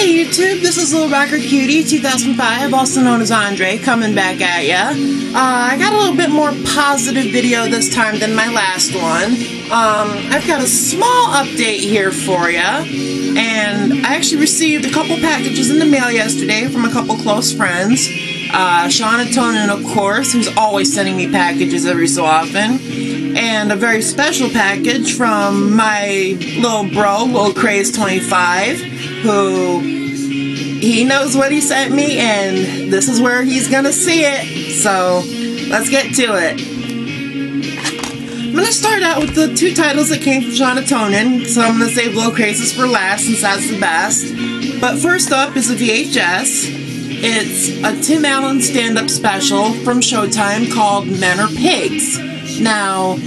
Hey YouTube, this is lilrockercutie2005, also known as Andre, coming back at ya. I got a little bit more positive video this time than my last one. I've got a small update here for ya, and I actually received a couple packages in the mail yesterday from a couple close friends. Sean and Tonin, of course, who's always sending me packages every so often. And a very special package from my little bro, lilrockercutie2005, who, he knows what he sent me, and this is where he's gonna see it. So, let's get to it. I'm gonna start out with the two titles that came from Sean and Tonin, so I'm gonna save lilrockercutie for last since that's the best. But first up is a VHS. It's a Tim Allen stand-up special from Showtime called Men Are Pigs. Now,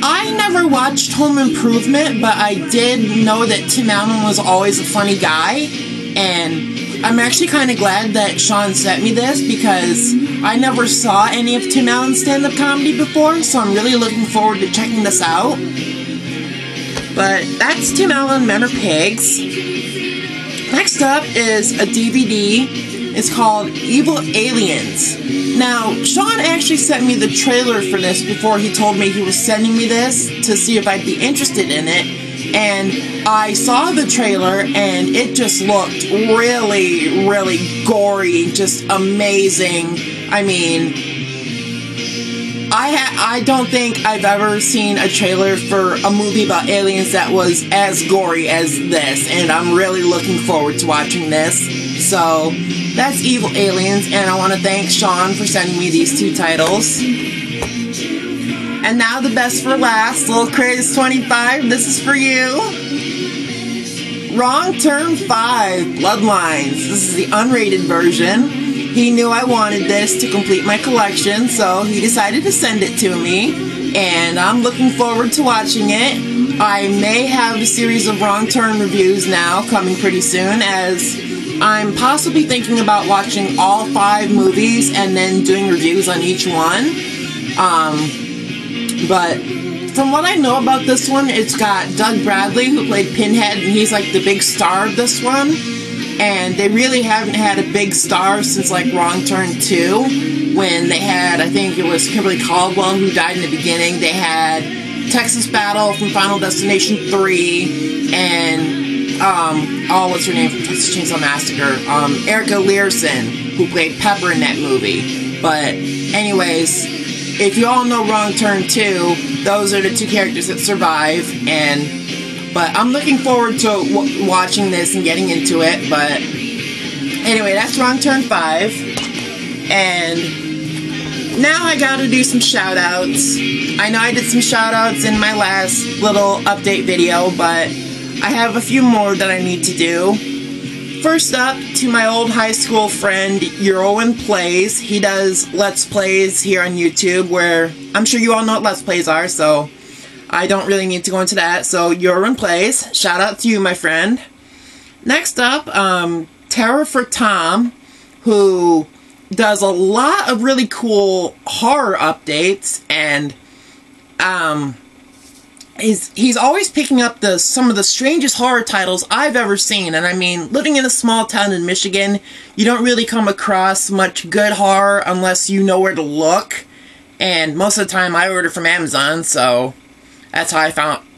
I never watched Home Improvement, but I did know that Tim Allen was always a funny guy, and I'm actually kind of glad that Sean sent me this because I never saw any of Tim Allen's stand-up comedy before, so I'm really looking forward to checking this out. But that's Tim Allen, Men Are Pigs. Next up is a DVD. It's called Evil Aliens. Now, Sean actually sent me the trailer for this before he told me he was sending me this to see if I'd be interested in it. And I saw the trailer and it just looked really, really gory, just amazing. I mean, I don't think I've ever seen a trailer for a movie about aliens that was as gory as this, and I'm really looking forward to watching this. So, that's Evil Aliens, and I want to thank Sean for sending me these two titles. And now the best for last, lilrockercutie2005, this is for you. Wrong Turn 5, Bloodlines. This is the unrated version. He knew I wanted this to complete my collection, so he decided to send it to me, and I'm looking forward to watching it. I may have a series of Wrong Turn reviews now coming pretty soon, as I'm possibly thinking about watching all 5 movies and then doing reviews on each one. But from what I know about this one, it's got Doug Bradley, who played Pinhead, and he's like the big star of this one. And they really haven't had a big star since like Wrong Turn 2, when they had, I think it was Kimberly Caldwell who died in the beginning. They had Texas Battle from Final Destination 3, and what's her name from Texas Chainsaw Massacre? Erica Learson, who played Pepper in that movie. But anyways, if you all know Wrong Turn 2, those are the two characters that survive, but I'm looking forward to watching this and getting into it. But anyway, that's Wrong Turn 5. And now I gotta do some shout-outs. I know I did some shout-outs in my last little update video, but I have a few more that I need to do. First up, to my old high school friend, Eurowin Plays. He does Let's Plays here on YouTube, where I'm sure you all know what Let's Plays are, so I don't really need to go into that. So, Eurowin Plays, shout out to you, my friend. Next up, Terror for Tom, who does a lot of really cool horror updates, and he's always picking up some of the strangest horror titles I've ever seen. And I mean, living in a small town in Michigan, you don't really come across much good horror unless you know where to look. And most of the time I order from Amazon, so that's how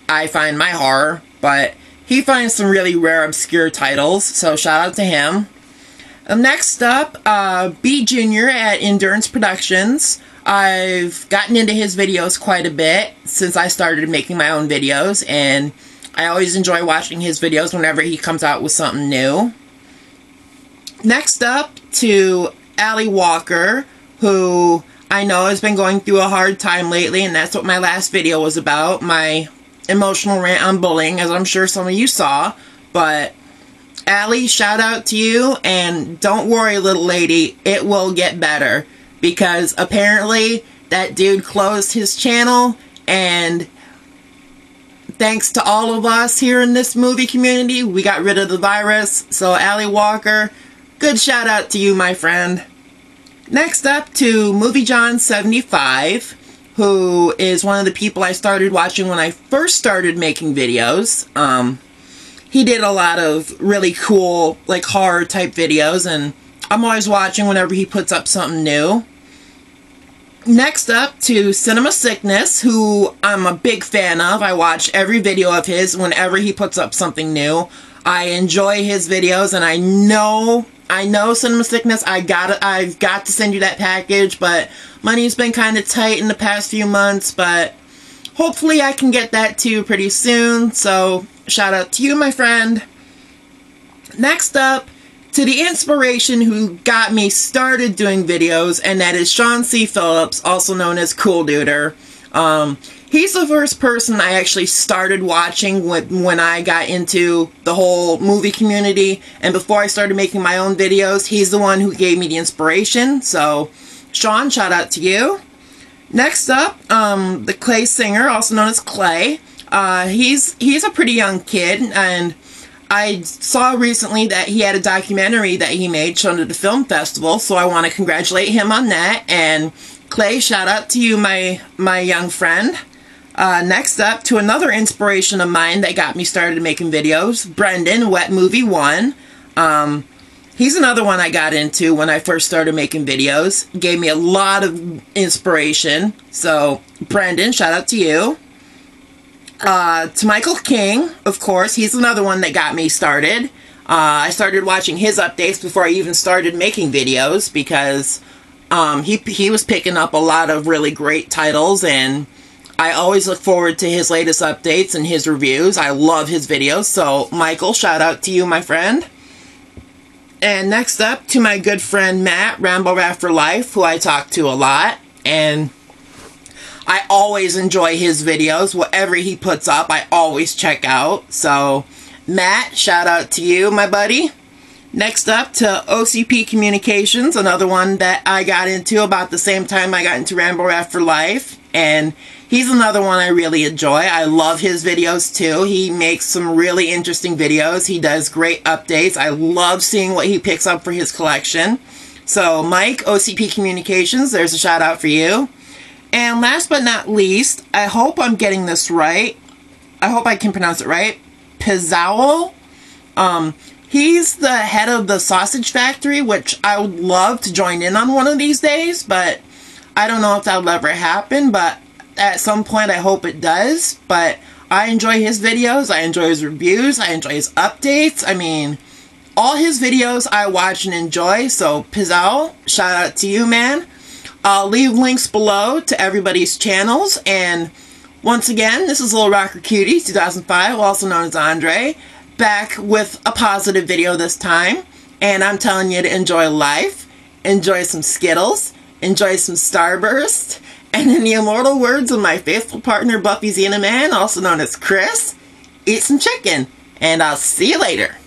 I find my horror. But he finds some really rare, obscure titles, so shout out to him. Next up, B. Jr. at Endurance Productions. I've gotten into his videos quite a bit since I started making my own videos, and I always enjoy watching his videos whenever he comes out with something new. Next up, to Allie Walker, who I know has been going through a hard time lately, and that's what my last video was about, my emotional rant on bullying, as I'm sure some of you saw. But Allie, shout out to you, and don't worry, little lady, it will get better. Because apparently that dude closed his channel, and thanks to all of us here in this movie community, we got rid of the virus. So Allie Walker, good shout out to you, my friend. Next up, to Movie John 75, who is one of the people I started watching when I first started making videos. he did a lot of really cool, like, horror type videos, and I'm always watching whenever he puts up something new. Next up to Cinema Sickness, who I'm a big fan of. I watch every video of his whenever he puts up something new. I enjoy his videos, and I know Cinema Sickness, I've got to send you that package, but money's been kind of tight in the past few months, but hopefully I can get that to you pretty soon, so shout out to you, my friend. Next up, to the inspiration who got me started doing videos, and that is Sean C. Phillips, also known as Cool Duder. He's the first person I actually started watching when I got into the whole movie community, and before I started making my own videos, he's the one who gave me the inspiration, so Sean, shout out to you. Next up, the Clay Singer, also known as Clay. He's a pretty young kid, and I saw recently that he had a documentary that he made shown at the film festival, so I want to congratulate him on that. And Clay, shout out to you, my young friend. Next up, to another inspiration of mine that got me started making videos, Brendan, Wet Movie 1. He's another one I got into when I first started making videos. Gave me a lot of inspiration. So, Brendan, shout out to you. To Michael King, of course, he's another one that got me started. I started watching his updates before I even started making videos because he was picking up a lot of really great titles, and I always look forward to his latest updates and his reviews. I love his videos, so Michael, shout out to you, my friend. And next up, to my good friend Matt, Rambo Rat for Life, who I talk to a lot, and I always enjoy his videos. Whatever he puts up, I always check out. So, Matt, shout out to you, my buddy. Next up to OCP Communications, another one that I got into about the same time I got into Rambo Rat for Life. And he's another one I really enjoy. I love his videos too. He makes some really interesting videos. He does great updates. I love seeing what he picks up for his collection. So, Mike, OCP Communications, there's a shout out for you. And last but not least, I hope I'm getting this right. I hope I can pronounce it right. Pizzowel. He's the head of the sausage factory, which I would love to join in on one of these days, but I don't know if that will ever happen, but at some point I hope it does. But I enjoy his videos, I enjoy his reviews, I enjoy his updates. I mean, all his videos I watch and enjoy, so Pizzowel, shout out to you, man. I'll leave links below to everybody's channels, and once again, this is lilrockercutie2005, also known as Andre, back with a positive video this time, and I'm telling you to enjoy life, enjoy some Skittles, enjoy some Starburst, and in the immortal words of my faithful partner Buffy Xena Man, also known as Chris, eat some chicken, and I'll see you later.